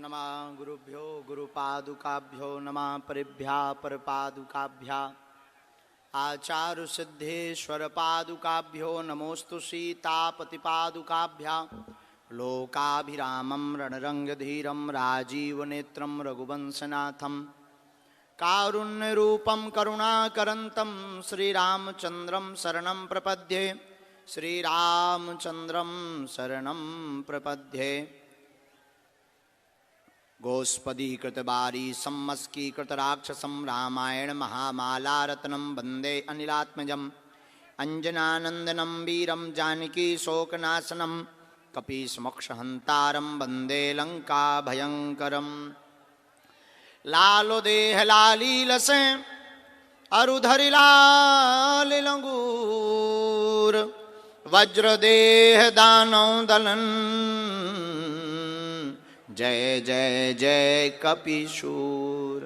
नमः गुरुभ्यो गुरुपादुकाभ्यो नमः परिभ्या परपादुकाभ्या आचार्य सिद्धेश्वर पादुकाभ्यो नमोस्तु सीतापतिपादुकाभ्या लोकाभिरामं रणरंगधीरं राजीवनेत्रं रघुवंशनाथं कारुण्यरूपं करुणाकरन्तं श्रीरामचन्द्रं शरणं प्रपद्ये श्रीरामचन्द्रं शरणं प्रपद्ये। गोस्पदीकृतबारी सम्मस्कीकृतराक्षसं रामायण महामालारत्नं वन्दे अनिलात्मजम् अंजनानन्दनं वीरं जानकी शोकनाशनं कपीसमोक्षहन्तारं वन्दे लङ्काभयङ्करम्। लालो देह लालीलसे अरुधरि लाल लंगूर वज्रदेह दानव दलन जय जय जय कपीशूर।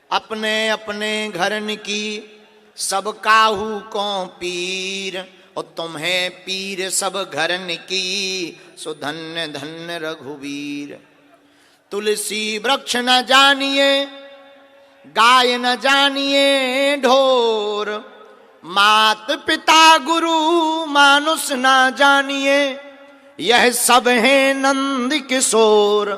अपने अपने घरन की सब काहू को पीर और तुम्हें पीर सब घरन की सुधन्य धन्य रघुवीर। तुलसी वृक्ष न जानिए गाय न जानिए ढोर मात पिता गुरु मानुष न जानिए यह सब है नंद किशोर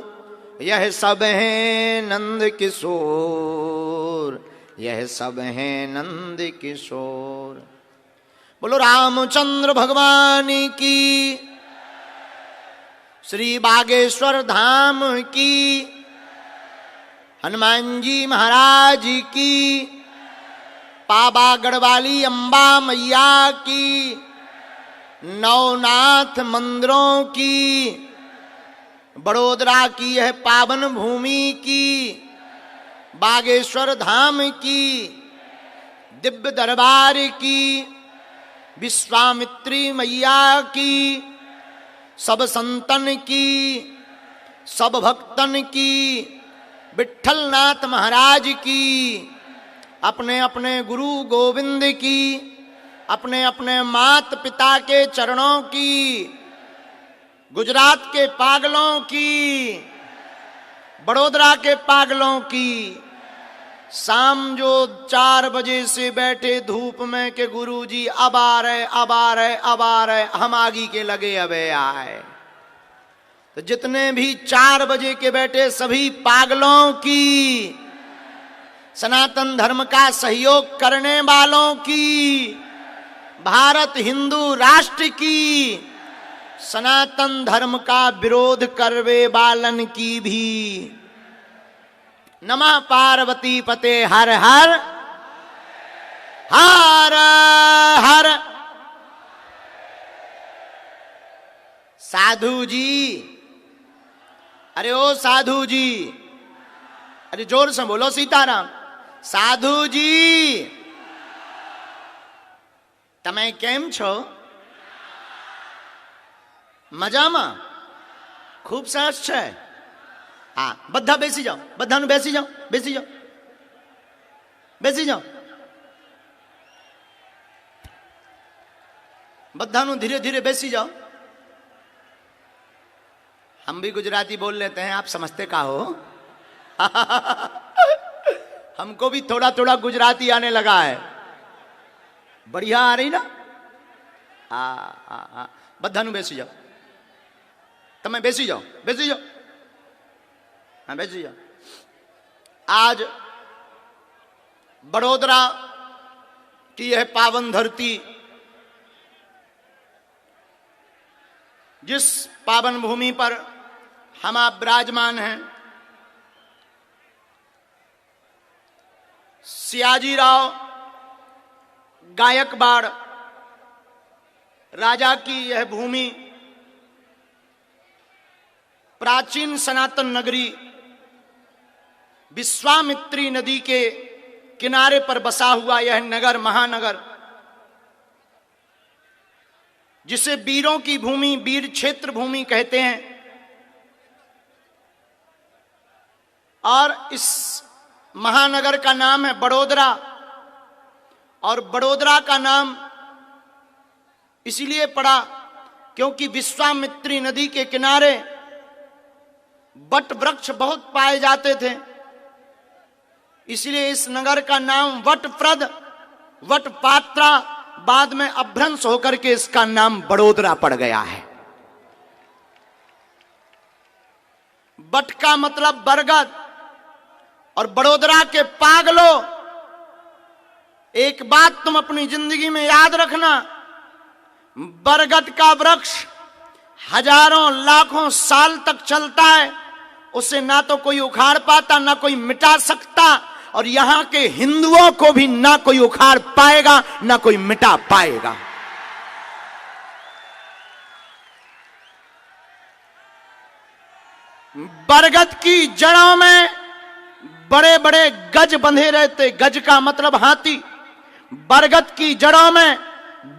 यह सब है नंद किशोर यह सब है नंद किशोर। बोलो रामचंद्र भगवान की श्री बागेश्वर धाम की हनुमान जी महाराज की पावागढ़ वाली अम्बा मैया की नवनाथ मंदिरों की बड़ोदरा की यह पावन भूमि की बागेश्वर धाम की दिव्य दरबार की विश्वामित्री मैया की सब संतन की सब भक्तन की विठलनाथ महाराज की अपने अपने गुरु गोविंद की अपने अपने मात पिता के चरणों की गुजरात के पागलों की बड़ोदरा के पागलों की शाम जो 4 बजे से बैठे धूप में के गुरुजी अब आ रहे अब आ रहे अब आ रहे हम आगी के लगे अबे आए। तो जितने भी 4 बजे के बैठे सभी पागलों की सनातन धर्म का सहयोग करने वालों की भारत हिंदू राष्ट्र की सनातन धर्म का विरोध करवे बालन की भी नमः पार्वती पते हर हर हर हर। साधु जी अरे ओ साधु जी अरे जोर से बोलो सीताराम। साधु जी તમે કેમ છો? મજામાં? ખૂબ સરસ છે। હા બધા બેસી જાઓ બધાનું બેસી જાઓ બેસી જાઓ બેસી જાઓ બધાનું धीरे धीरे બેસી जाओ। हम भी गुजराती बोल लेते हैं आप समझते का हो। हमको भी थोड़ा थोड़ा गुजराती आने लगा है। बढ़िया आ रही ना। हाँ बधानु बेसी जाओ तमें बेसी जाओ हाँ बेसी जाओ। आज बड़ोदरा की यह पावन धरती जिस पावन भूमि पर हम आप विराजमान हैं सियाजीराव गायकवाड़ राजा की यह भूमि प्राचीन सनातन नगरी विश्वामित्री नदी के किनारे पर बसा हुआ यह नगर महानगर जिसे वीरों की भूमि वीर क्षेत्र भूमि कहते हैं। और इस महानगर का नाम है बड़ोदरा और बड़ोदरा का नाम इसलिए पड़ा क्योंकि विश्वामित्री नदी के किनारे वट वृक्ष बहुत पाए जाते थे, इसलिए इस नगर का नाम वटप्रद, वटपात्रा, बाद में अभ्रंश होकर के इसका नाम बड़ोदरा पड़ गया है। वट का मतलब बरगद, और बड़ोदरा के पागलो, एक बात तुम अपनी जिंदगी में याद रखना, बरगद का वृक्ष हजारों लाखों साल तक चलता है, उसे ना तो कोई उखाड़ पाता, ना कोई मिटा सकता, और यहां के हिंदुओं को भी ना कोई उखाड़ पाएगा, ना कोई मिटा पाएगा। बरगद की जड़ों में बड़े बड़े गज बंधे रहते, गज का मतलब हाथी, बरगद की जड़ों में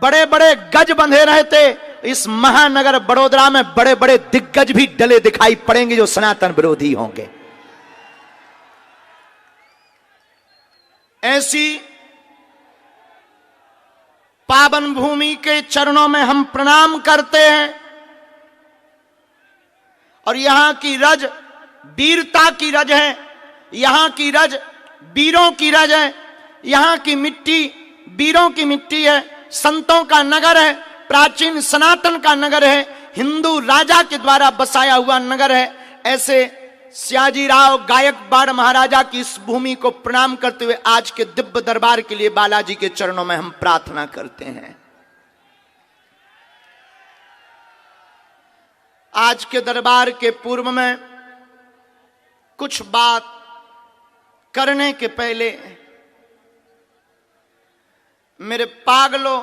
बड़े बड़े गज बंधे रहते। इस महानगर बड़ोदरा में बड़े बड़े दिग्गज भी डले दिखाई पड़ेंगे जो सनातन विरोधी होंगे। ऐसी पावन भूमि के चरणों में हम प्रणाम करते हैं, और यहां की रज वीरता की रज है, यहां की रज वीरों की रज है, यहां की मिट्टी वीरों की मिट्टी है, संतों का नगर है, प्राचीन सनातन का नगर है, हिंदू राजा के द्वारा बसाया हुआ नगर है। ऐसे सयाजीराव गायकवाड़ महाराजा की इस भूमि को प्रणाम करते हुए आज के दिव्य दरबार के लिए बालाजी के चरणों में हम प्रार्थना करते हैं। आज के दरबार के पूर्व में कुछ बात करने के पहले मेरे पागलों,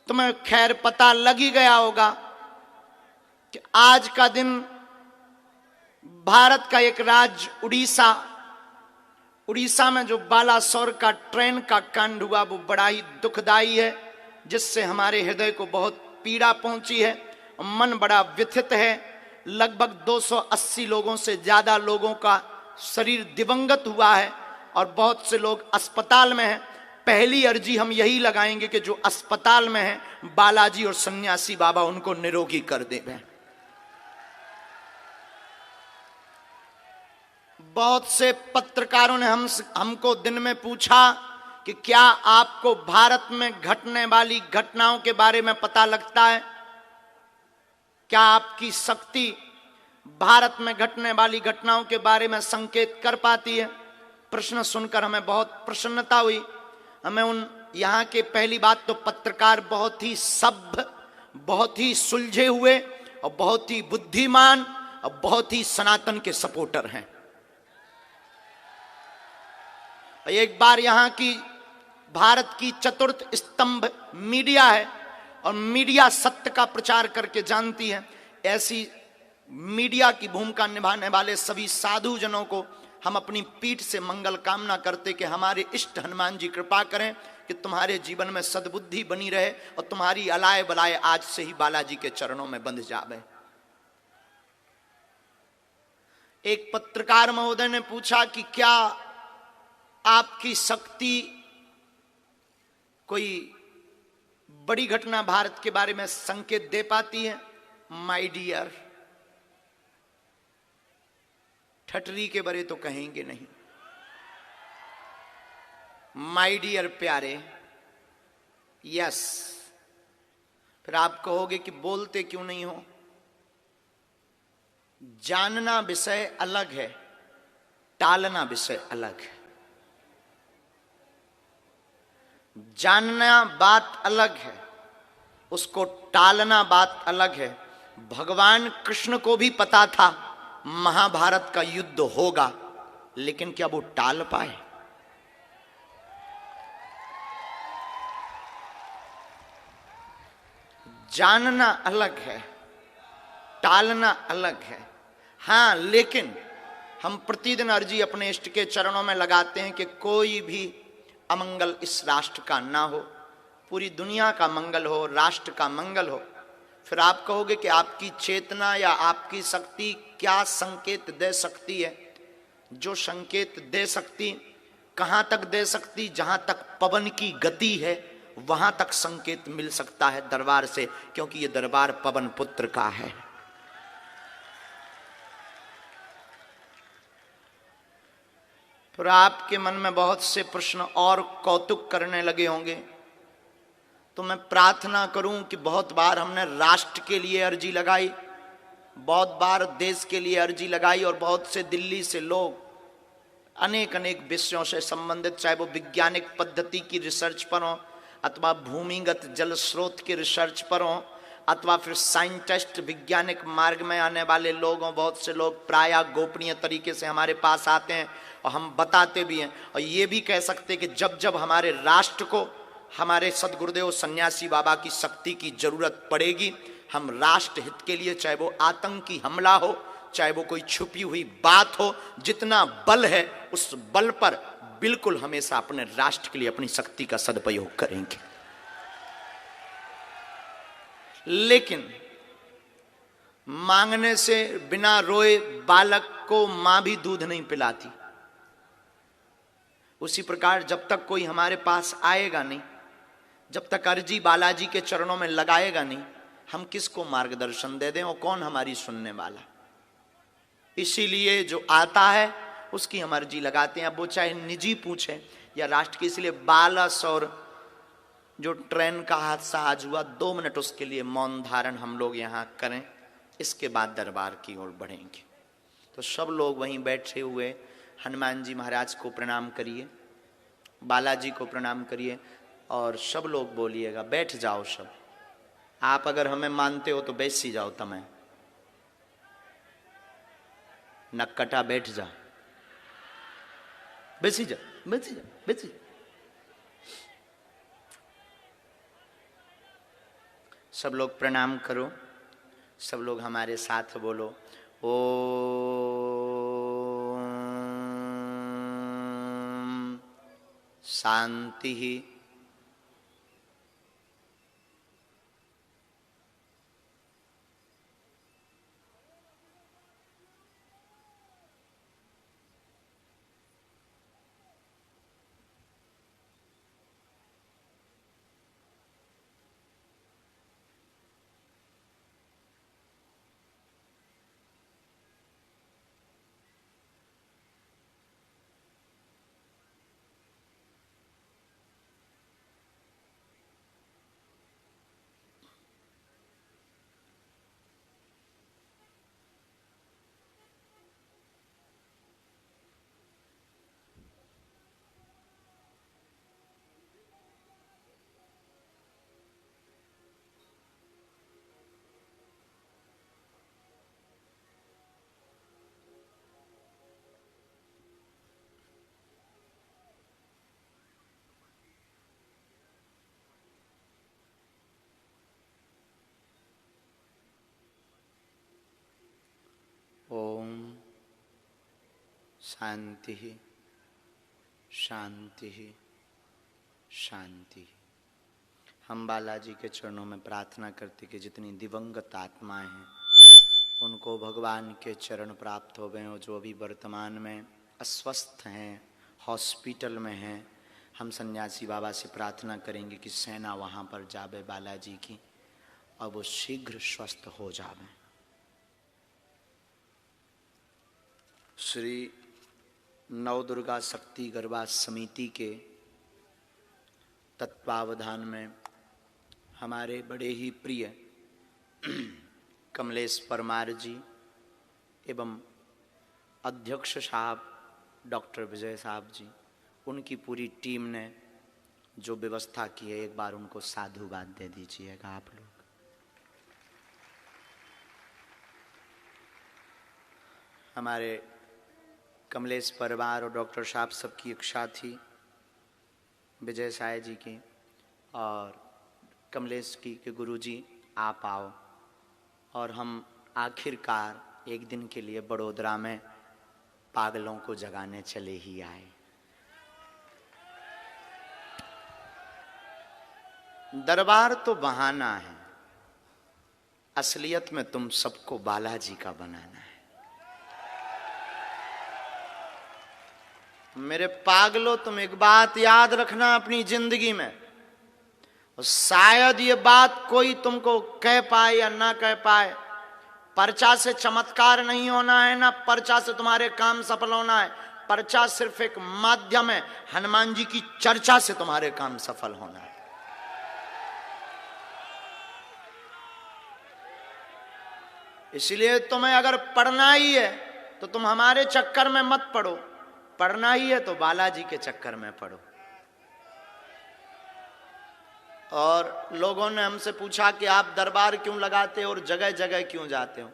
तुम्हें खैर पता लग ही गया होगा कि आज का दिन भारत का एक राज्य उड़ीसा में जो बालासोर का ट्रेन का कांड हुआ वो बड़ा ही दुखदाई है, जिससे हमारे हृदय को बहुत पीड़ा पहुंची है, मन बड़ा व्यथित है। लगभग 280 लोगों से ज्यादा लोगों का शरीर दिवंगत हुआ है और बहुत से लोग अस्पताल में हैं। पहली अर्जी हम यही लगाएंगे कि जो अस्पताल में हैं, बालाजी और सन्यासी बाबा उनको निरोगी कर दें। बहुत से पत्रकारों ने हमको दिन में पूछा कि क्या आपको भारत में घटने वाली घटनाओं के बारे में पता लगता है, क्या आपकी शक्ति भारत में घटने वाली घटनाओं के बारे में संकेत कर पाती है। प्रश्न सुनकर हमें बहुत प्रसन्नता हुई। हमें यहाँ के पहली बात तो पत्रकार बहुत ही सभ्य, बहुत ही सुलझे हुए और बहुत ही बुद्धिमान और बहुत ही सनातन के सपोर्टर हैं। एक बार यहाँ की भारत की चतुर्थ स्तंभ मीडिया है और मीडिया सत्य का प्रचार करके जानती है। ऐसी मीडिया की भूमिका निभाने वाले सभी साधु जनों को हम अपनी पीठ से मंगल कामना करते कि हमारे इष्ट हनुमान जी कृपा करें कि तुम्हारे जीवन में सद्बुद्धि बनी रहे और तुम्हारी अलाय बलाय आज से ही बालाजी के चरणों में बंध जावे। एक पत्रकार महोदय ने पूछा कि क्या आपकी शक्ति कोई बड़ी घटना भारत के बारे में संकेत दे पाती है। माय डियर, ठटरी के बरे तो कहेंगे नहीं, माय डियर प्यारे, यस। फिर आप कहोगे कि बोलते क्यों नहीं हो। जानना विषय अलग है, टालना विषय अलग है। जानना बात अलग है, उसको टालना बात अलग है। भगवान कृष्ण को भी पता था महाभारत का युद्ध होगा, लेकिन क्या वो टाल पाए। जानना अलग है, टालना अलग है। हां, लेकिन हम प्रतिदिन अर्जी अपने इष्ट के चरणों में लगाते हैं कि कोई भी अमंगल इस राष्ट्र का ना हो, पूरी दुनिया का मंगल हो, राष्ट्र का मंगल हो। फिर आप कहोगे कि आपकी चेतना या आपकी शक्ति क्या संकेत दे सकती है। जो संकेत दे सकती, कहां तक दे सकती, जहां तक पवन की गति है वहां तक संकेत मिल सकता है दरबार से, क्योंकि यह दरबार पवन पुत्र का है। फिर आपके मन में बहुत से प्रश्न और कौतुक करने लगे होंगे। तो मैं प्रार्थना करूं कि बहुत बार हमने राष्ट्र के लिए अर्जी लगाई, बहुत बार देश के लिए अर्जी लगाई, और बहुत से दिल्ली से लोग अनेक अनेक विषयों से संबंधित, चाहे वो वैज्ञानिक पद्धति की रिसर्च पर हो, अथवा भूमिगत जल स्रोत की रिसर्च पर हो, अथवा फिर साइंटिस्ट वैज्ञानिक मार्ग में आने वाले लोग हों। बहुत से लोग प्रायः गोपनीय तरीके से हमारे पास आते हैं और हम बताते भी हैं, और ये भी कह सकते हैं कि जब जब हमारे राष्ट्र को हमारे सदगुरुदेव सन्यासी बाबा की शक्ति की जरूरत पड़ेगी, हम राष्ट्र हित के लिए, चाहे वो आतंकी हमला हो, चाहे वो कोई छुपी हुई बात हो, जितना बल है उस बल पर बिल्कुल हमेशा अपने राष्ट्र के लिए अपनी शक्ति का सदुपयोग करेंगे। लेकिन मांगने से बिना रोए बालक को मां भी दूध नहीं पिलाती। उसी प्रकार जब तक कोई हमारे पास आएगा नहीं, जब तक अर्जी बालाजी के चरणों में लगाएगा नहीं, हम किसको मार्गदर्शन दे दें और कौन हमारी सुनने वाला। इसीलिए जो आता है उसकी हम अर्जी लगाते हैं, अब वो चाहे निजी पूछे या राष्ट्र की। इसलिए बालस और जो ट्रेन का हादसा आज हुआ, 2 मिनट उसके लिए मौन धारण हम लोग यहाँ करें, इसके बाद दरबार की ओर बढ़ेंगे। तो सब लोग वहीं बैठे हुए हनुमान जी महाराज को प्रणाम करिए, बालाजी को प्रणाम करिए, और सब लोग बोलिएगा बैठ जाओ सब। आप अगर हमें मानते हो तो बैसी जाओ, तमें नक्कटा बैठ जा, बैसी जा, बैसी जा, बैसी जा। सब लोग प्रणाम करो, सब लोग हमारे साथ बोलो ओम शांति। ओम शांति शांति शांति। हम बालाजी के चरणों में प्रार्थना करते कि जितनी दिवंगत आत्माएं हैं उनको भगवान के चरण प्राप्त हो गए हो। जो अभी वर्तमान में अस्वस्थ हैं, हॉस्पिटल में हैं, हम सन्यासी बाबा से प्रार्थना करेंगे कि सेना वहाँ पर जावे बालाजी की, और वो शीघ्र स्वस्थ हो जावे। श्री नवदुर्गा शक्ति गरबा समिति के तत्वावधान में हमारे बड़े ही प्रिय कमलेश परमार जी एवं अध्यक्ष साहब डॉक्टर विजय साहब जी, उनकी पूरी टीम ने जो व्यवस्था की है, एक बार उनको साधुवाद दे दीजिएगा आप लोग। हमारे कमलेश परिवार और डॉक्टर साहब सबकी इच्छा थी विजय साय जी की और कमलेश की कि गुरुजी आप आओ, और हम आखिरकार एक दिन के लिए बड़ोदरा में पागलों को जगाने चले ही आए। दरबार तो बहाना है, असलियत में तुम सबको बालाजी का बनाना है। मेरे पागलों, तुम एक बात याद रखना अपनी जिंदगी में, और शायद ये बात कोई तुमको कह पाए या ना कह पाए। पर्चा से चमत्कार नहीं होना है, ना पर्चा से तुम्हारे काम सफल होना है। पर्चा सिर्फ एक माध्यम है, हनुमान जी की चर्चा से तुम्हारे काम सफल होना है। इसलिए तुम्हें अगर पढ़ना ही है तो तुम हमारे चक्कर में मत पढ़ो, पढ़ना ही है तो बालाजी के चक्कर में पढ़ो। और लोगों ने हमसे पूछा कि आप दरबार क्यों लगाते हो और जगह जगह क्यों जाते हो?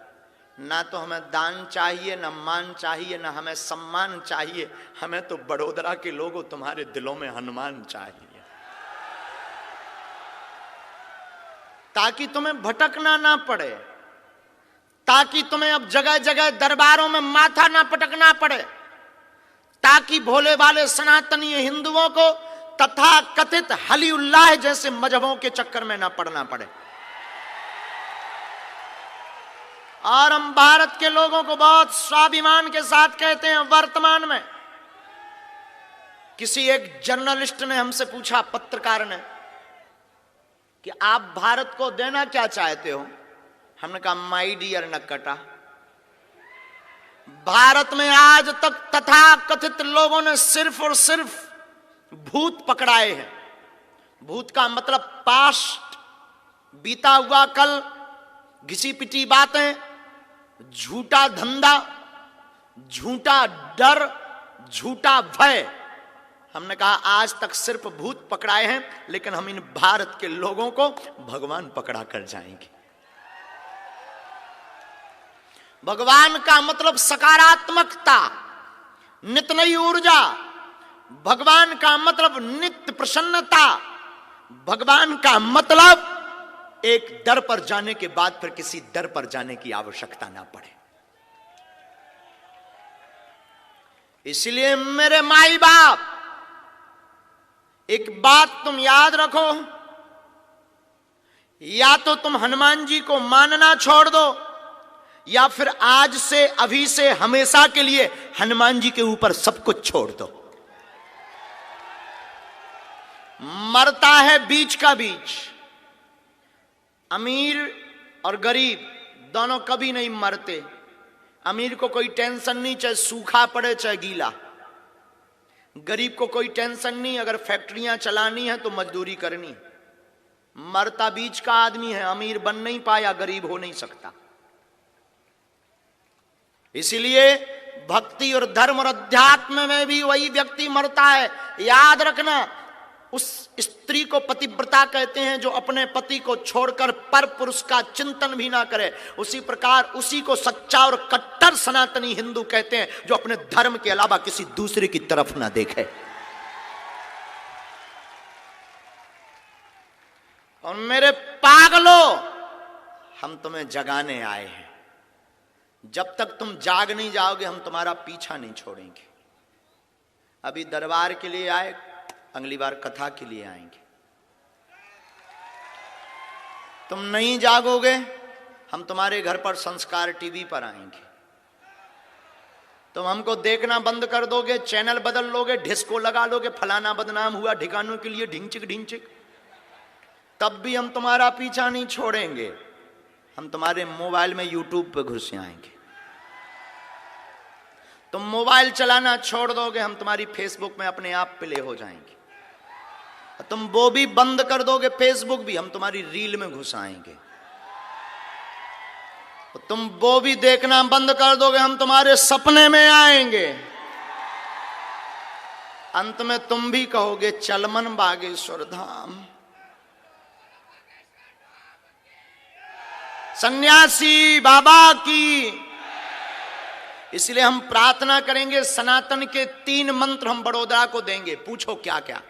ना तो हमें दान चाहिए, ना मान चाहिए, ना हमें सम्मान चाहिए, हमें तो बड़ोदरा के लोगों तुम्हारे दिलों में हनुमान चाहिए, ताकि तुम्हें भटकना ना पड़े, ताकि तुम्हें अब जगह जगह दरबारों में माथा ना पटकना पड़े, ताकि भोले भाले सनातनी हिंदुओं को तथा कथित हली उल्लाह जैसे मजहबों के चक्कर में ना पड़ना पड़े। और हम भारत के लोगों को बहुत स्वाभिमान के साथ कहते हैं, वर्तमान में किसी एक जर्नलिस्ट ने हमसे पूछा, पत्रकार ने, कि आप भारत को देना क्या चाहते हो? हमने कहा, माय डियर नक्कटा, भारत में आज तक तथा कथित लोगों ने सिर्फ और सिर्फ भूत पकड़ाए हैं। भूत का मतलब पास्ट, बीता हुआ कल, घिसी पिटी बातें, झूठा धंधा, झूठा डर, झूठा भय। हमने कहा आज तक सिर्फ भूत पकड़ाए हैं, लेकिन हम इन भारत के लोगों को भगवान पकड़ा कर जाएंगे। भगवान का मतलब सकारात्मकता, नित नई ऊर्जा। भगवान का मतलब नित्य प्रसन्नता। भगवान का मतलब एक दर पर जाने के बाद फिर किसी दर पर जाने की आवश्यकता ना पड़े। इसलिए मेरे माई बाप, एक बात तुम याद रखो, या तो तुम हनुमान जी को मानना छोड़ दो, या फिर आज से, अभी से, हमेशा के लिए हनुमान जी के ऊपर सब कुछ छोड़ दो। मरता है बीच का बीच। अमीर और गरीब दोनों कभी नहीं मरते। अमीर को कोई टेंशन नहीं, चाहे सूखा पड़े चाहे गीला। गरीब को कोई टेंशन नहीं, अगर फैक्ट्रियां चलानी है तो मजदूरी करनी। मरता बीच का आदमी है, अमीर बन नहीं पाया, गरीब हो नहीं सकता। इसलिए भक्ति और धर्म और अध्यात्म में भी वही व्यक्ति मरता है। याद रखना, उस स्त्री को पतिव्रता कहते हैं जो अपने पति को छोड़कर पर पुरुष का चिंतन भी ना करे। उसी प्रकार उसी को सच्चा और कट्टर सनातनी हिंदू कहते हैं जो अपने धर्म के अलावा किसी दूसरे की तरफ ना देखे। और मेरे पागलों, हम तुम्हें जगाने आए हैं। जब तक तुम जाग नहीं जाओगे हम तुम्हारा पीछा नहीं छोड़ेंगे। अभी दरबार के लिए आए, अगली बार कथा के लिए आएंगे। तुम नहीं जागोगे, हम तुम्हारे घर पर संस्कार टीवी पर आएंगे। तुम हमको देखना बंद कर दोगे, चैनल बदल लोगे, डिस्को लगा लोगे, फलाना बदनाम हुआ ठिकानों के लिए ढिंचिक ढिंचिक, तब भी हम तुम्हारा पीछा नहीं छोड़ेंगे। हम तुम्हारे मोबाइल में यूट्यूब पे घुस आएंगे। तुम मोबाइल चलाना छोड़ दोगे, हम तुम्हारी फेसबुक में अपने आप प्ले हो जाएंगे। तुम वो भी बंद कर दोगे, फेसबुक भी, हम तुम्हारी रील में घुस आएंगे। तुम वो भी देखना बंद कर दोगे, हम तुम्हारे सपने में आएंगे। अंत में तुम भी कहोगे चलमन बागेश्वर धाम। सन्यासी बाबा की। इसलिए हम प्रार्थना करेंगे, सनातन के 3 मंत्र हम बड़ोदरा को देंगे। पूछो क्या क्या?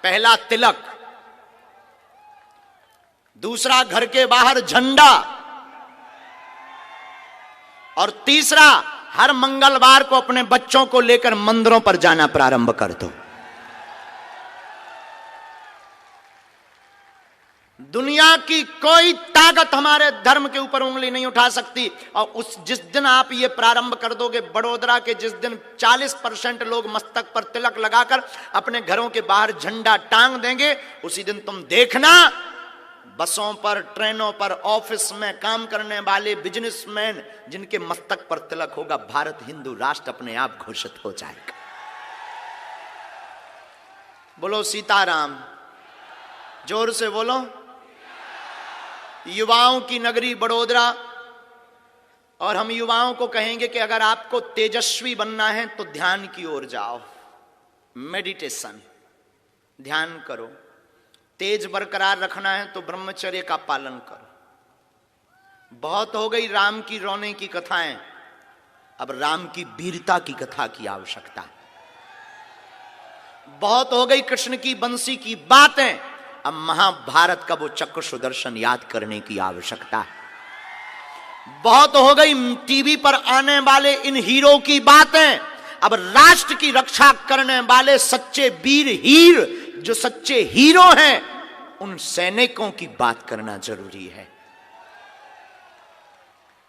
पहला तिलक, दूसरा घर के बाहर झंडा, और तीसरा हर मंगलवार को अपने बच्चों को लेकर मंदिरों पर जाना प्रारंभ कर दो। दुनिया की कोई ताकत हमारे धर्म के ऊपर उंगली नहीं उठा सकती। और जिस दिन आप ये प्रारंभ कर दोगे, बड़ोदरा के जिस दिन 40% लोग मस्तक पर तिलक लगाकर अपने घरों के बाहर झंडा टांग देंगे, उसी दिन तुम देखना बसों पर, ट्रेनों पर, ऑफिस में काम करने वाले बिजनेसमैन जिनके मस्तक पर तिलक होगा, भारत हिंदू राष्ट्र अपने आप घोषित हो जाएगा। बोलो सीताराम, जोर से बोलो। युवाओं की नगरी बड़ोदरा, और हम युवाओं को कहेंगे कि अगर आपको तेजस्वी बनना है तो ध्यान की ओर जाओ, मेडिटेशन, ध्यान करो। तेज बरकरार रखना है तो ब्रह्मचर्य का पालन करो। बहुत हो गई राम की रोने की कथाएं, अब राम की वीरता की कथा की आवश्यकता है। बहुत हो गई कृष्ण की बंसी की बातें, अब महाभारत का वो चक्र सुदर्शन याद करने की आवश्यकता है। बहुत हो गई टीवी पर आने वाले इन हीरो की बातें, अब राष्ट्र की रक्षा करने वाले सच्चे वीर हीर, जो सच्चे हीरो हैं, उन सैनिकों की बात करना जरूरी है।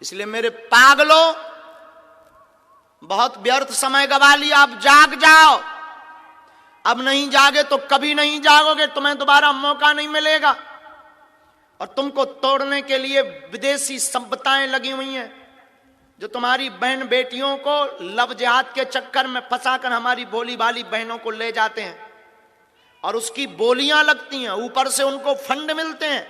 इसलिए मेरे पागलों, बहुत व्यर्थ समय गवा लिया, अब जाग जाओ। अब नहीं जागे तो कभी नहीं जागोगे, तुम्हें दोबारा मौका नहीं मिलेगा। और तुमको तोड़ने के लिए विदेशी सभ्यताएं लगी हुई हैं, जो तुम्हारी बहन बेटियों को लव जिहाद के चक्कर में फंसाकर हमारी भोली भाली बहनों को ले जाते हैं, और उसकी बोलियां लगती हैं, ऊपर से उनको फंड मिलते हैं।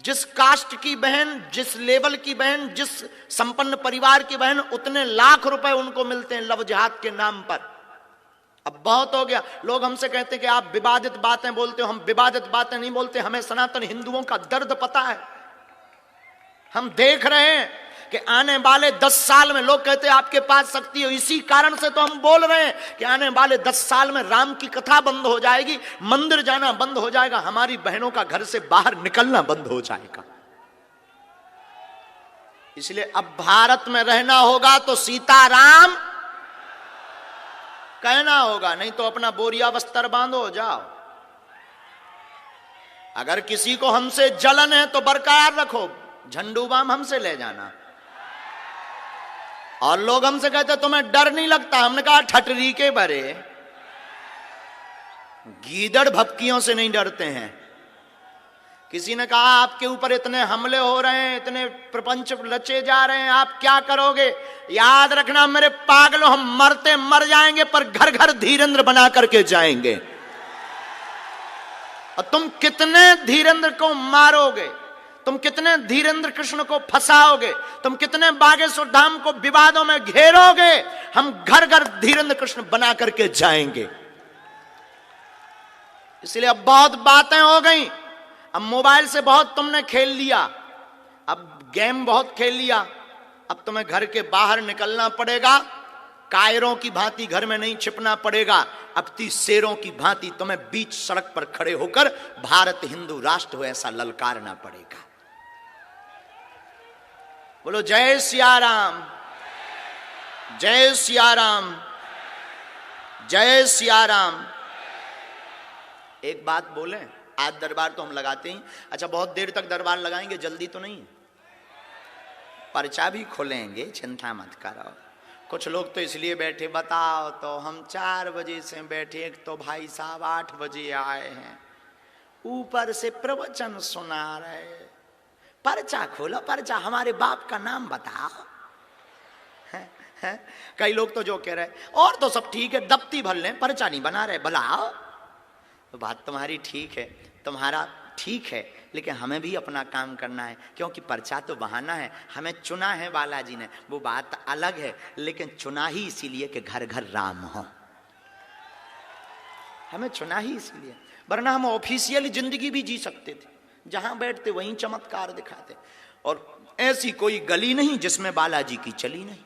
जिस कास्ट की बहन, जिस लेवल की बहन, जिस संपन्न परिवार की बहन, उतने लाख रुपए उनको मिलते हैं लव जिहाद के नाम पर। अब बहुत हो गया। लोग हमसे कहते हैं कि आप विवादित बातें बोलते हो। हम विवादित बातें नहीं बोलते, हमें सनातन हिंदुओं का दर्द पता है। हम देख रहे हैं कि आने वाले 10 साल में, लोग कहते हैं आपके पास शक्ति है, इसी कारण से तो हम बोल रहे हैं कि आने वाले 10 साल में राम की कथा बंद हो जाएगी, मंदिर जाना बंद हो जाएगा, हमारी बहनों का घर से बाहर निकलना बंद हो जाएगा। इसलिए अब भारत में रहना होगा तो सीताराम कहना होगा, नहीं तो अपना बोरिया बस्तर बांधो जाओ। अगर किसी को हमसे जलन है तो बरकरार रखो, झंडू बाम हमसे ले जाना। और लोग हमसे कहते तुम्हें डर नहीं लगता, हमने कहा ठटरी के बरे, गीदड़ भपकियों से नहीं डरते हैं। किसी ने कहा आपके ऊपर इतने हमले हो रहे हैं, इतने प्रपंच रचे जा रहे हैं, आप क्या करोगे? याद रखना मेरे पागलों, हम मरते मर जाएंगे पर घर घर धीरेंद्र बना करके जाएंगे। और तुम कितने धीरेंद्र को मारोगे, तुम कितने धीरेंद्र कृष्ण को फंसाओगे, तुम कितने बागेश्वर धाम को विवादों में घेरोगे, हम घर घर धीरेंद्र कृष्ण बना करके जाएंगे। इसलिए अब बहुत बातें हो गई। अब मोबाइल से बहुत तुमने खेल लिया, अब गेम बहुत खेल लिया, अब तुम्हें घर के बाहर निकलना पड़ेगा। कायरों की भांति घर में नहीं छिपना पड़ेगा, अब 30 शेरों की भांति तुम्हें बीच सड़क पर खड़े होकर भारत हिंदू राष्ट्र हो ऐसा ललकारना पड़ेगा। बोलो जय सिया राम, जय सिया राम, जय सिया राम। एक बात बोले, आज दरबार तो हम लगाते ही, अच्छा बहुत देर तक दरबार लगाएंगे, जल्दी तो नहीं, पर्चा भी खोलेंगे, चिंता मत करो। कुछ लोग तो इसलिए बैठे, बताओ तो हम 4 बजे से बैठे, एक तो भाई साहब 8 बजे आए हैं, ऊपर से प्रवचन सुना रहे। पर्चा खोलो, पर्चा, हमारे बाप का नाम बताओ। है? कई लोग तो जो कह रहे और तो सब ठीक है, दफ्ती भर लें, पर्चा नहीं बना रहे, बुलाओ। तो बात तुम्हारी ठीक है, तुम्हारा ठीक है, लेकिन हमें भी अपना काम करना है, क्योंकि पर्चा तो बहाना है। हमें चुना है बालाजी ने, वो बात अलग है, लेकिन चुना ही इसीलिए कि घर घर राम हो। हमें चुना ही इसीलिए, वरना हम ऑफिशियल जिंदगी भी जी सकते थे, जहां बैठते वहीं चमत्कार दिखाते। और ऐसी कोई गली नहीं जिसमें बालाजी की चली नहीं,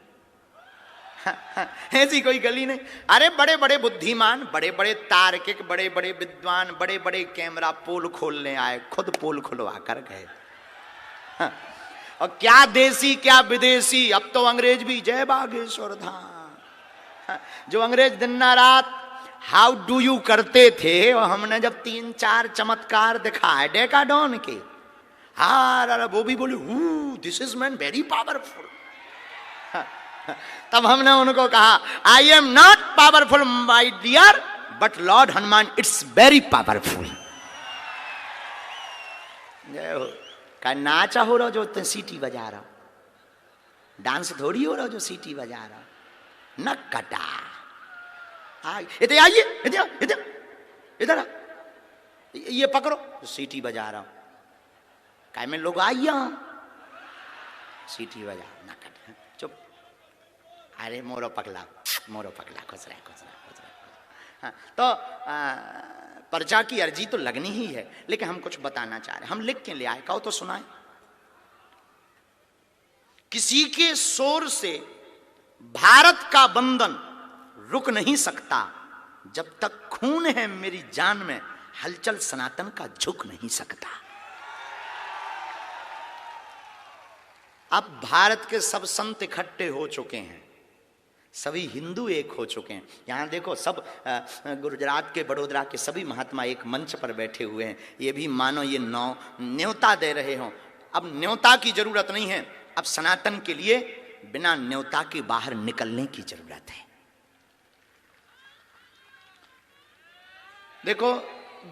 ऐसी कोई गली नहीं। अरे बड़े बड़े बुद्धिमान, बड़े बड़े तार्किक, बड़े बड़े विद्वान, बड़े बड़े कैमरा पोल खोलने आए, खुद पोल खुलवा कर गए। और क्या देसी क्या विदेशी, अब तो अंग्रेज भी जय बागेश्वर धाम। जो अंग्रेज दिन रात हाउ डू यू करते थे, और हमने जब 3-4 चमत्कार दिखाए डेकाडॉन के, हाँ वो भी बोले this is man very powerful. तब हमने उनको कहा I am not powerful my dear, but lord Hanuman it's very powerful. जय हो। का नाचा हो रहा जो तुम सीटी बजा रहा, डांस थोड़ी हो रहा जो सीटी बजा रहा। न कटा इधर आइए, इधर इधर इधर ये पकड़ो, सीटी बजा रहा हूं। काय में लोग आइए सीटी बजा, न कटा, चुप। अरे मोरो पकला, मोरो पकला, खुश रहे खुश रहे खुश रहे। हाँ, तो पर्चा की अर्जी तो लगनी ही है, लेकिन हम कुछ बताना चाह रहे हैं। हम लिख के ले आए, कहो तो सुनाए। किसी के शोर से भारत का बंधन रुक नहीं सकता, जब तक खून है मेरी जान में हलचल सनातन का झुक नहीं सकता। अब भारत के सब संत इकट्ठे हो चुके हैं, सभी हिंदू एक हो चुके हैं। यहां देखो सब गुजरात के, बड़ोदरा के सभी महात्मा एक मंच पर बैठे हुए हैं। ये भी मानो ये न्योता दे रहे हो। अब न्योता की जरूरत नहीं है, अब सनातन के लिए बिना न्योता के बाहर निकलने की जरूरत है। देखो,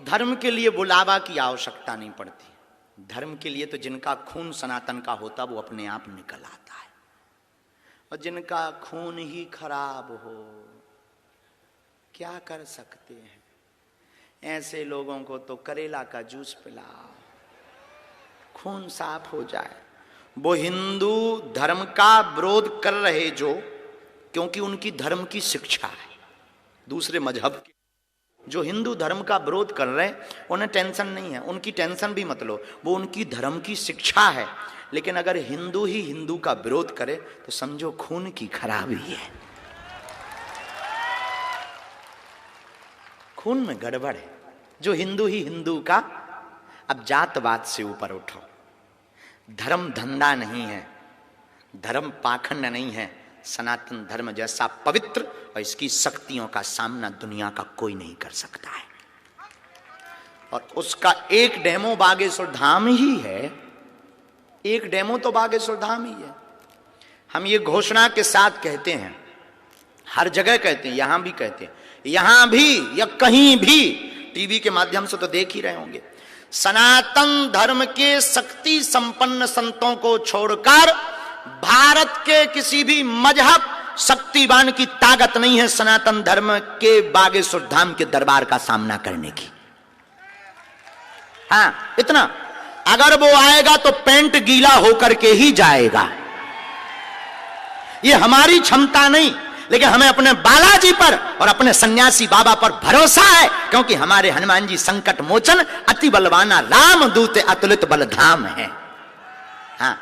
धर्म के लिए बुलावा की आवश्यकता नहीं पड़ती। धर्म के लिए तो जिनका खून सनातन का होता वो अपने आप निकल आता है, और जिनका खून ही खराब हो क्या कर सकते हैं। ऐसे लोगों को तो करेला का जूस पिलाओ, खून साफ हो जाए। वो हिंदू धर्म का विरोध कर रहे जो, क्योंकि उनकी धर्म की शिक्षा है। दूसरे मजहब के जो हिंदू धर्म का विरोध कर रहे हैं उन्हें टेंशन नहीं है, उनकी टेंशन भी मत लो, वो उनकी धर्म की शिक्षा है। लेकिन अगर हिंदू ही हिंदू का विरोध करे तो समझो खून की खराबी है, खून में गड़बड़ है। जो हिंदू ही हिंदू का, अब जातवाद से ऊपर उठो। धर्म धंधा नहीं है, धर्म पाखंड नहीं है। सनातन धर्म जैसा पवित्र और इसकी शक्तियों का सामना दुनिया का कोई नहीं कर सकता है। और उसका एक डेमो बागेश्वर धाम ही है, एक डेमो तो बागेश्वर धाम ही है। हम ये घोषणा के साथ कहते हैं, हर जगह कहते हैं, यहां भी कहते हैं, यहां भी या कहीं भी, टीवी के माध्यम से तो देख ही रहे होंगे। सनातन धर्म के शक्ति संपन्न संतों को छोड़कर भारत के किसी भी मजहब शक्तिवान की ताकत नहीं है सनातन धर्म के बागेश्वर धाम के दरबार का सामना करने की। हाँ, इतना, अगर वो आएगा तो पैंट गीला होकर के ही जाएगा। ये हमारी क्षमता नहीं, लेकिन हमें अपने बालाजी पर और अपने सन्यासी बाबा पर भरोसा है, क्योंकि हमारे हनुमान जी संकट मोचन अति बलवाना राम दूत अतुलित बलधाम है। हाँ,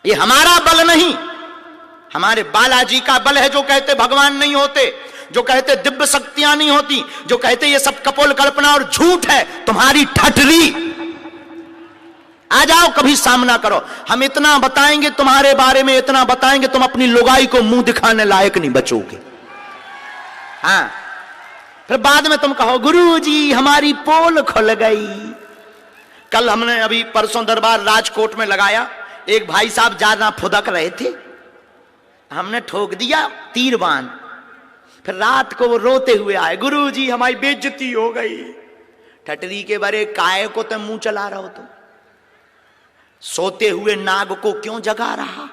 ये हमारा बल नहीं, हमारे बालाजी का बल है। जो कहते भगवान नहीं होते, जो कहते दिव्य शक्तियां नहीं होती, जो कहते ये सब कपोल कल्पना और झूठ है, तुम्हारी ठटरी। आ जाओ, कभी सामना करो। हम इतना बताएंगे तुम्हारे बारे में, इतना बताएंगे तुम अपनी लुगाई को मुंह दिखाने लायक नहीं बचोगे। हाँ, फिर बाद में तुम कहो गुरुजी हमारी पोल खुल गई। कल हमने अभी परसों दरबार राजकोट में लगाया, एक भाई साहब ज्यादा फुदक रहे थे, हमने ठोक दिया तीर बाण। फिर रात को वो रोते हुए आए, गुरुजी हमारी बेइज्जती हो गई। ठटरी के बरे काय को तुम मुंह चला रहे हो, तुम सोते हुए नाग को क्यों जगा रहा?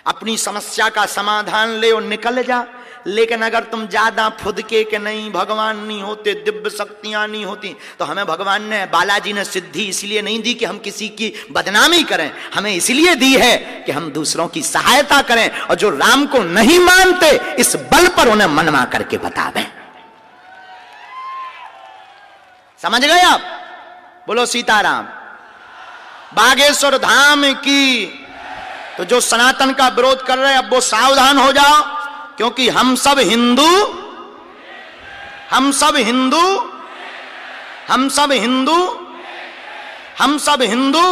अपनी समस्या का समाधान ले और निकल जा। लेकिन अगर तुम ज्यादा फुदके के नहीं, भगवान नहीं होते, दिव्य शक्तियां नहीं होती, तो हमें भगवान ने, बालाजी ने सिद्धि इसलिए नहीं दी कि हम किसी की बदनामी करें, हमें इसलिए दी है कि हम दूसरों की सहायता करें। और जो राम को नहीं मानते, इस बल पर उन्हें मनवा करके बता दें। समझ गए आप? बोलो सीताराम। बागेश्वर धाम की। तो जो सनातन का विरोध कर रहे हैं, अब वो सावधान हो जाओ, क्योंकि हम सब हिंदू, हम सब हिंदू, हम सब हिंदू, हम सब हिंदू।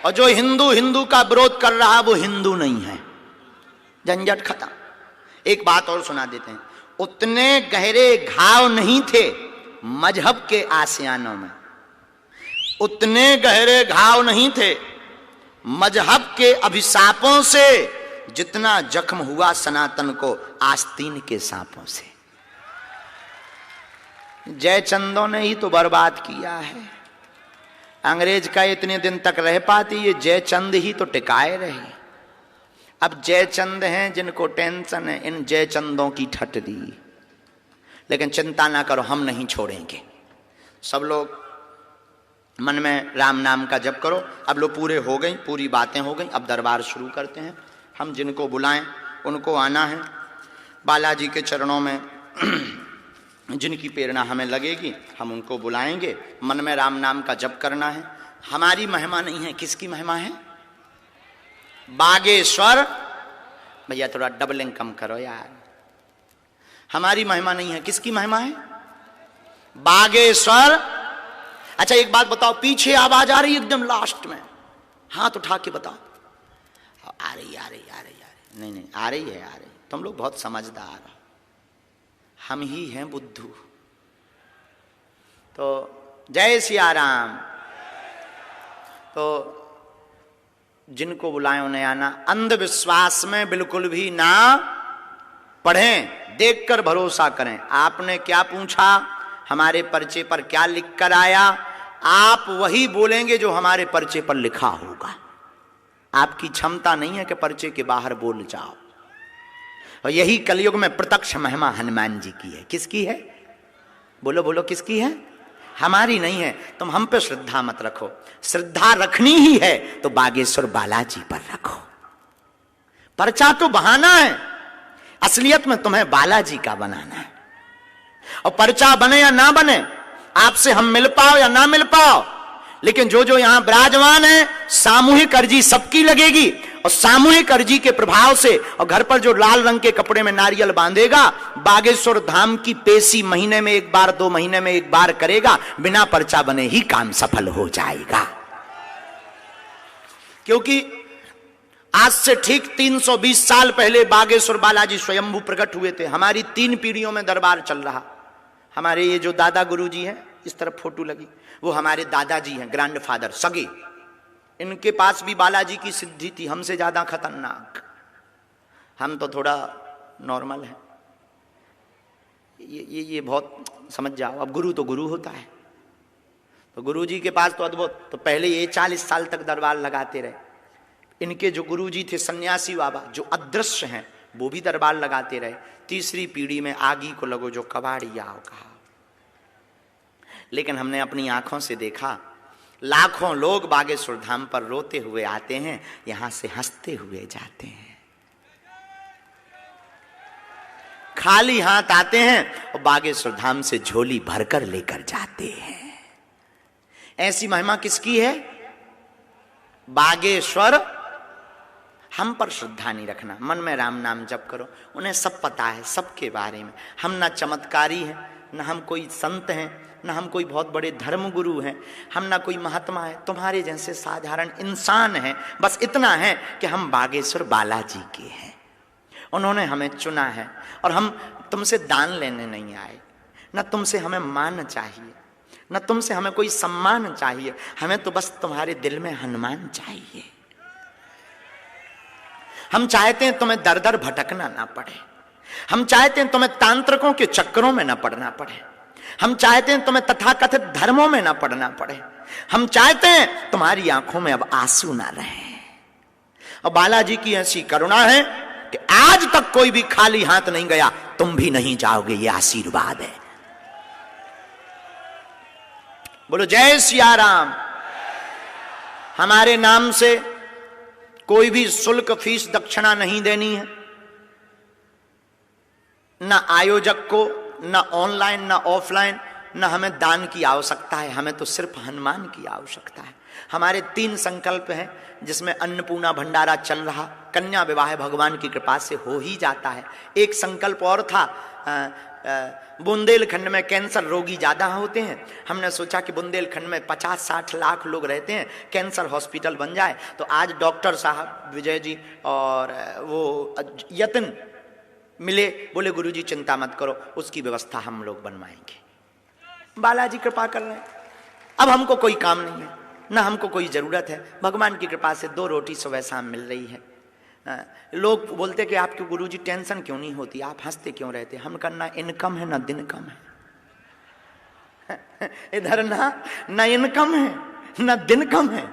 और जो हिंदू हिंदू का विरोध कर रहा वो हिंदू नहीं है। झंझट खत्म। एक बात और सुना देते हैं, उतने गहरे घाव नहीं थे मजहब के आसियानों में, उतने गहरे घाव नहीं थे मजहब के अभिशापों से जितना जख्म हुआ सनातन को आस्तीन के सांपों से। जयचंदों ने ही तो बर्बाद किया है। अंग्रेज का इतने दिन तक रह पाती, ये जयचंद ही तो टिकाए रहे। अब जयचंद हैं जिनको टेंशन है, इन जयचंदों की ठट दी। लेकिन चिंता ना करो, हम नहीं छोड़ेंगे। सब लोग मन में राम नाम का जप करो। अब लोग पूरे हो गई, पूरी बातें हो गई, अब दरबार शुरू करते हैं। हम जिनको बुलाएं उनको आना है। बालाजी के चरणों में जिनकी प्रेरणा हमें लगेगी हम उनको बुलाएंगे। मन में राम नाम का जप करना है। हमारी महिमा नहीं है, किसकी महिमा है? बागेश्वर। भैया थोड़ा डबलिंग कम करो यार। हमारी महिमा नहीं है, किसकी महिमा है? बागेश्वर। अच्छा एक बात बताओ, पीछे आवाज आ रही है एकदम लास्ट में, हाथ उठा के बताओ। आ रही आ रही आ रही आ रही। नहीं नहीं, आ रही है, आ रही। तुम लोग बहुत समझदार हो, हम ही हैं बुद्धू। तो जय सिया राम। तो जिनको बुलाएं उन्हें आना। अंधविश्वास में बिल्कुल भी ना पढ़ें, देखकर भरोसा करें। आपने क्या पूछा, हमारे पर्चे पर क्या लिख कर आया, आप वही बोलेंगे जो हमारे पर्चे पर लिखा होगा। आपकी क्षमता नहीं है कि पर्चे के बाहर बोल जाओ। और यही कलयुग में प्रत्यक्ष महिमा हनुमान जी की है। किसकी है? बोलो बोलो, किसकी है? हमारी नहीं है। तुम हम पे श्रद्धा मत रखो। श्रद्धा रखनी ही है तो बागेश्वर बालाजी पर रखो। पर्चा तो बहाना है, असलियत में तुम्हें बालाजी का बनाना है। और पर्चा बने या ना बने, आपसे हम मिल पाओ या ना मिल पाओ, लेकिन जो जो यहां विराजमान है, सामूहिक अर्जी सबकी लगेगी। और सामूहिक अर्जी के प्रभाव से, और घर पर जो लाल रंग के कपड़े में नारियल बांधेगा, बागेश्वर धाम की पेशी महीने में एक बार, 2 महीने में एक बार करेगा, बिना पर्चा बने ही काम सफल हो जाएगा। क्योंकि आज से ठीक 320 साल पहले बागेश्वर बालाजी स्वयंभू प्रकट हुए थे। हमारी 3 पीढ़ियों में दरबार चल रहा। हमारे ये जो दादा गुरुजी हैं, इस तरफ फोटो लगी, वो हमारे दादाजी हैं, ग्रैंडफादर सगे। इनके पास भी बालाजी की सिद्धि थी, हमसे ज्यादा खतरनाक। हम तो थोड़ा नॉर्मल है। ये बहुत समझ जाओ। अब गुरु तो गुरु होता है। तो गुरुजी के पास तो अद्भुत। तो पहले ये 40 साल तक दरबार लगाते रहे। इनके जो गुरुजी थे सन्यासी बाबा, जो अदृश्य हैं, वो भी दरबार लगाते रहे। तीसरी पीढ़ी में आगी को लगो जो कबाड़ी आओ कहा। लेकिन हमने अपनी आंखों से देखा, लाखों लोग बागेश्वर धाम पर रोते हुए आते हैं, यहां से हंसते हुए जाते हैं। खाली हाथ आते हैं और बागेश्वर धाम से झोली भरकर लेकर जाते हैं। ऐसी महिमा किसकी है? बागेश्वर। हम पर श्रद्धा नहीं रखना, मन में राम नाम जप करो। उन्हें सब पता है, सबके बारे में। हम ना चमत्कारी हैं, ना हम कोई संत हैं, ना हम कोई बहुत बड़े धर्म गुरु हैं, हम ना कोई महात्मा है। तुम्हारे जैसे साधारण इंसान हैं। बस इतना है कि हम बागेश्वर बालाजी के हैं। उन्होंने हमें चुना है और हम तुमसे दान लेने नहीं आए। ना तुमसे हमें मान चाहिए, ना तुमसे हमें कोई सम्मान चाहिए। हमें तो बस तुम्हारे दिल में हनुमान चाहिए। हम चाहते हैं तुम्हें दर दर भटकना ना पड़े। हम चाहते हैं तुम्हें तांत्रिकों के चक्करों में ना पड़ना पड़े। हम चाहते हैं तुम्हें तथाकथित धर्मों में ना पड़ना पड़े। हम चाहते हैं तुम्हारी आंखों में अब आंसू ना रहे। और बालाजी की ऐसी करुणा है कि आज तक कोई भी खाली हाथ नहीं गया। तुम भी नहीं जाओगे, ये आशीर्वाद है। बोलो जय सिया राम। हमारे नाम से कोई भी शुल्क, फीस, दक्षिणा नहीं देनी है। ना आयोजक को, ना ऑनलाइन, ना ऑफलाइन, ना हमें दान की आवश्यकता है। हमें तो सिर्फ हनुमान की आवश्यकता है। हमारे 3 संकल्प हैं, जिसमें अन्नपूर्णा भंडारा चल रहा, कन्या विवाह भगवान की कृपा से हो ही जाता है। एक संकल्प और था, बुंदेलखंड में कैंसर रोगी ज्यादा होते हैं। हमने सोचा कि बुंदेलखंड में 50-60 लाख लोग रहते हैं, कैंसर हॉस्पिटल बन जाए। तो आज डॉक्टर साहब विजय जी और वो यत्न मिले, बोले गुरुजी चिंता मत करो, उसकी व्यवस्था हम लोग बनवाएंगे। बालाजी कृपा कर रहे हैं। अब हमको कोई काम नहीं है, ना हमको कोई जरूरत है। भगवान की कृपा से 2 रोटी सुबह शाम मिल रही है। लोग बोलते कि आपके गुरुजी टेंशन क्यों नहीं होती, आप हंसते क्यों रहते। हम करना इनकम है ना दिन कम है। इधर ना इनकम है ना दिन कम है।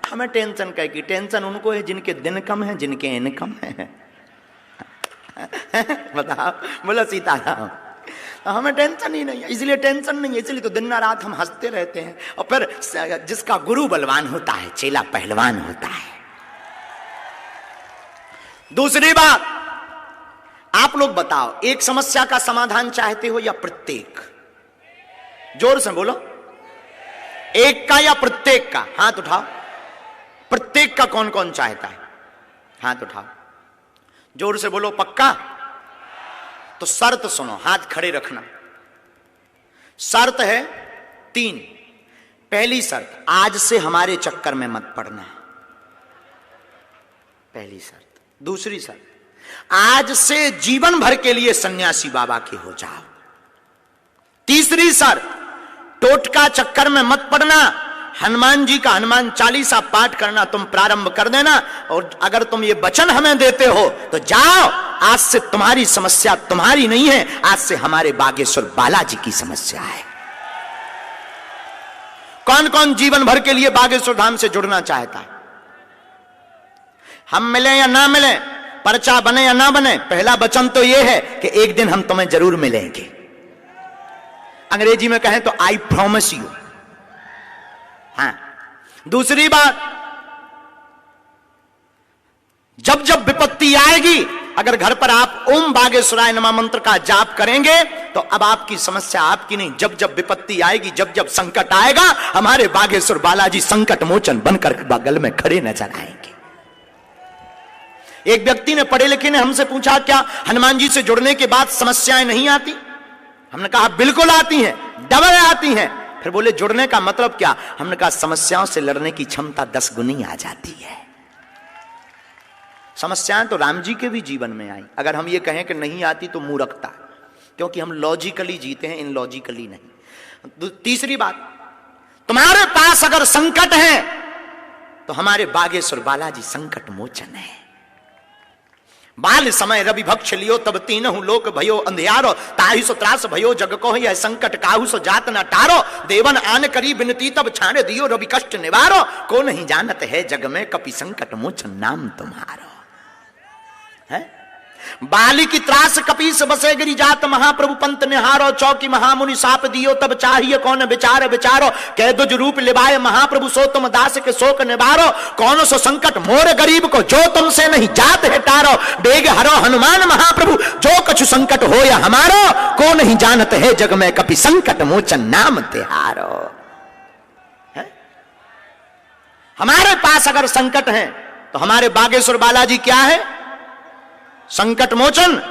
हमें टेंशन क्या की? टेंशन उनको है जिनके दिन कम है, जिनके इनकम है। बताओ, बोलो सीताराम। हमें टेंशन ही नहीं है, इसलिए टेंशन नहीं है, इसलिए तो दिन रात हम हंसते रहते हैं। और फिर जिसका गुरु बलवान होता है, चेला पहलवान होता है। दूसरी बात, आप लोग बताओ, एक समस्या का समाधान चाहते हो या प्रत्येक? जोर से बोलो, एक का या प्रत्येक का? हाथ उठाओ। प्रत्येक का कौन कौन चाहता है? हाथ उठाओ। जोर से बोलो, पक्का? तो शर्त सुनो, हाथ खड़े रखना। शर्त है 3। पहली शर्त, आज से हमारे चक्कर में मत पड़ना, पहली शर्त। दूसरी शर्त, आज से जीवन भर के लिए सन्यासी बाबा के हो जाओ। तीसरी शर्त, टोटका चक्कर में मत पड़ना, हनुमान जी का हनुमान चालीसा पाठ करना तुम प्रारंभ कर देना। और अगर तुम ये वचन हमें देते हो तो जाओ, आज से तुम्हारी समस्या तुम्हारी नहीं है, आज से हमारे बागेश्वर बालाजी की समस्या है। कौन कौन जीवन भर के लिए बागेश्वर धाम से जुड़ना चाहता है? हम मिले या ना मिले, पर्चा बने या ना बने, पहला वचन तो यह है कि एक दिन हम तुम्हें जरूर मिलेंगे। अंग्रेजी में कहें तो आई प्रॉमिस यू। हाँ, दूसरी बात, जब जब विपत्ति आएगी, अगर घर पर आप ओम बागेश्वराय नमः मंत्र का जाप करेंगे तो अब आपकी समस्या आपकी नहीं। जब जब विपत्ति आएगी, जब जब संकट आएगा, हमारे बागेश्वर बालाजी संकट मोचन बनकर बगल में खड़े नजर आएंगे। एक व्यक्ति ने, पढ़े लिखे ने हमसे पूछा, क्या हनुमान जी से जुड़ने के बाद समस्याएं नहीं आती? हमने कहा बिल्कुल आती हैं, डबल आती हैं। फिर बोले जुड़ने का मतलब क्या? हमने कहा समस्याओं से लड़ने की क्षमता 10 गुनी आ जाती है। समस्याएं तो राम जी के भी जीवन में आई। अगर हम ये कहें कि नहीं आती तो मूर्खता, क्योंकि हम लॉजिकली जीते हैं, इन लॉजिकली नहीं। तीसरी बात, तुम्हारे पास अगर संकट है तो हमारे बागेश्वर बालाजी संकट मोचन है। बाल समय रवि भक्ष लियो तब तीनहु लोक भयो अंधियारो, ताहि सो त्रास भयो जग को यह संकट काहू सो जात न टारो, देवन आन करी बिनती तब छाड़ दियो रवि कष्ट निवारो, को नहीं जानत है जग में कपि संकट मोचन नाम तुम्हारो। है बाली की त्रास कपीस बसे गिरी जात, महाप्रभु पंत निहारो, चौकी महामुनि साप दियो तब चाहिए कौन विचार विचारो, कह दुज रूप लिबाए महाप्रभु सो तुम दास के शोक निवारो, कौन सो संकट मोर गरीब को जो तुमसे नहीं जात है टारो, बेग हरो हनुमान महाप्रभु जो कछु संकट हो या हमारो, को नहीं जानत है जग में कपि संकट मोचन नाम तिहारो। हमारे पास अगर संकट है तो हमारे बागेश्वर बालाजी क्या है? संकट मोचन।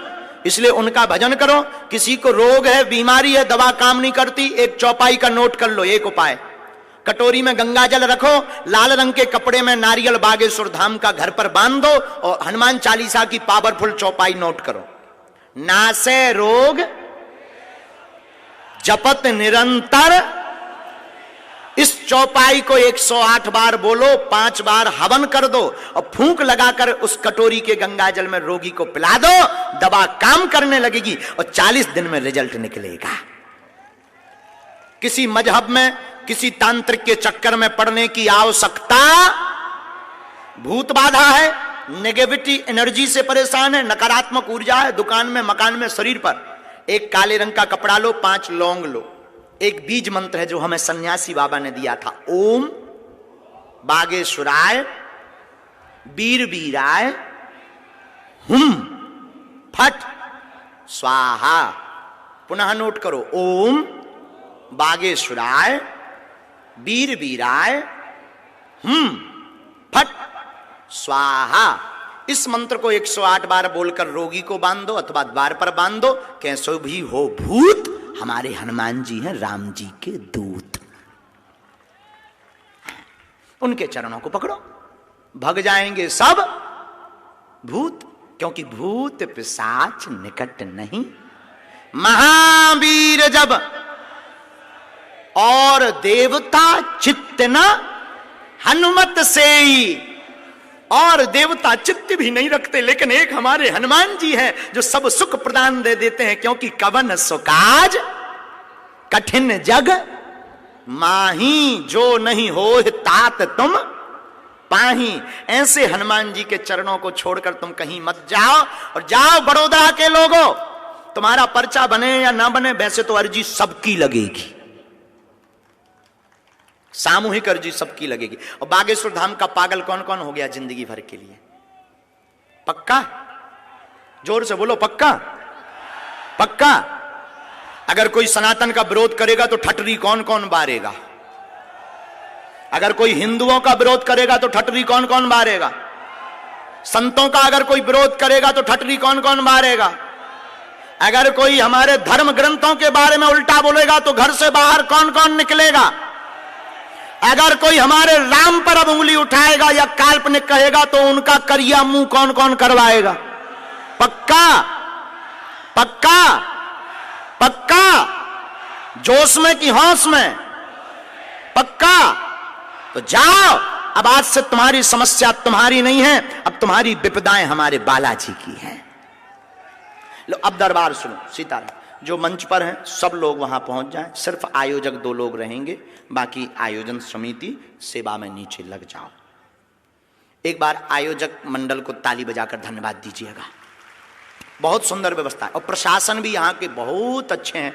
इसलिए उनका भजन करो। किसी को रोग है, बीमारी है, दवा काम नहीं करती, एक चौपाई का नोट कर लो। एक उपाय, कटोरी में गंगा जल रखो, लाल रंग के कपड़े में नारियल बागेश्वर धाम का घर पर बांध दो और हनुमान चालीसा की पावरफुल चौपाई नोट करो। नासे रोग जपत निरंतर, इस चौपाई को 108 बार बोलो, 5 बार हवन कर दो और फूंक लगाकर उस कटोरी के गंगा जल में रोगी को पिला दो, दवा काम करने लगेगी और 40 दिन में रिजल्ट निकलेगा। किसी मजहब में, किसी तांत्रिक के चक्कर में पड़ने की आवश्यकता, भूत बाधा है, नेगेटिविटी एनर्जी से परेशान है, नकारात्मक ऊर्जा है, दुकान में, मकान में, शरीर पर, एक काले रंग का कपड़ा लो, 5 लौंग लो, एक बीज मंत्र है जो हमें सन्यासी बाबा ने दिया था, ओम बागेश्वराय वीर वीराय हुम फट स्वाहा। पुनः नोट करो, ओम बागेश्वराय वीर वीराय हुम फट स्वाहा। इस मंत्र को 108 बार बोलकर रोगी को बांध दो अथवा द्वार पर बांध दो। कैसो भी हो भूत, हमारे हनुमान जी हैं राम जी के दूत, उनके चरणों को पकड़ो, भग जाएंगे सब भूत, क्योंकि भूत पिशाच निकट नहीं। महावीर जब और देवता चित्त न हनुमत से ही, और देवता चित्त भी नहीं रखते, लेकिन एक हमारे हनुमान जी हैं जो सब सुख प्रदान दे देते हैं, क्योंकि कवन सुकाज कठिन जग माही जो नहीं हो तात तुम पाही। ऐसे हनुमान जी के चरणों को छोड़कर तुम कहीं मत जाओ। और जाओ बड़ौदा के लोगों, तुम्हारा पर्चा बने या ना बने, वैसे तो अर्जी सबकी लगेगी, सामूहिक अर्जी सबकी लगेगी। और बागेश्वर धाम का पागल कौन कौन हो गया जिंदगी भर के लिए? पक्का? जोर से बोलो, पक्का? पक्का? अगर कोई सनातन का विरोध करेगा तो ठटरी कौन कौन बारेगा? अगर कोई हिंदुओं का विरोध करेगा तो ठटरी कौन कौन बारेगा? संतों का अगर कोई विरोध करेगा तो ठटरी कौन कौन बारेगा? अगर कोई हमारे धर्म ग्रंथों के बारे में उल्टा बोलेगा तो घर से बाहर कौन कौन निकलेगा? अगर कोई हमारे राम पर अब उंगली उठाएगा या काल्पनिक कहेगा तो उनका करिया मुंह कौन कौन करवाएगा? पक्का? पक्का? पक्का? जोश में कि होश में? पक्का? तो जाओ, अब आज से तुम्हारी समस्या तुम्हारी नहीं है, अब तुम्हारी विपदाएं हमारे बालाजी की हैं। लो अब दरबार सुनो। सीताराम। जो मंच पर हैं सब लोग वहां पहुंच जाएं, सिर्फ आयोजक 2 लोग रहेंगे, बाकी आयोजन समिति सेवा में नीचे लग जाओ। एक बार आयोजक मंडल को ताली बजाकर धन्यवाद दीजिएगा। बहुत सुंदर व्यवस्था है और प्रशासन भी यहाँ के बहुत अच्छे हैं।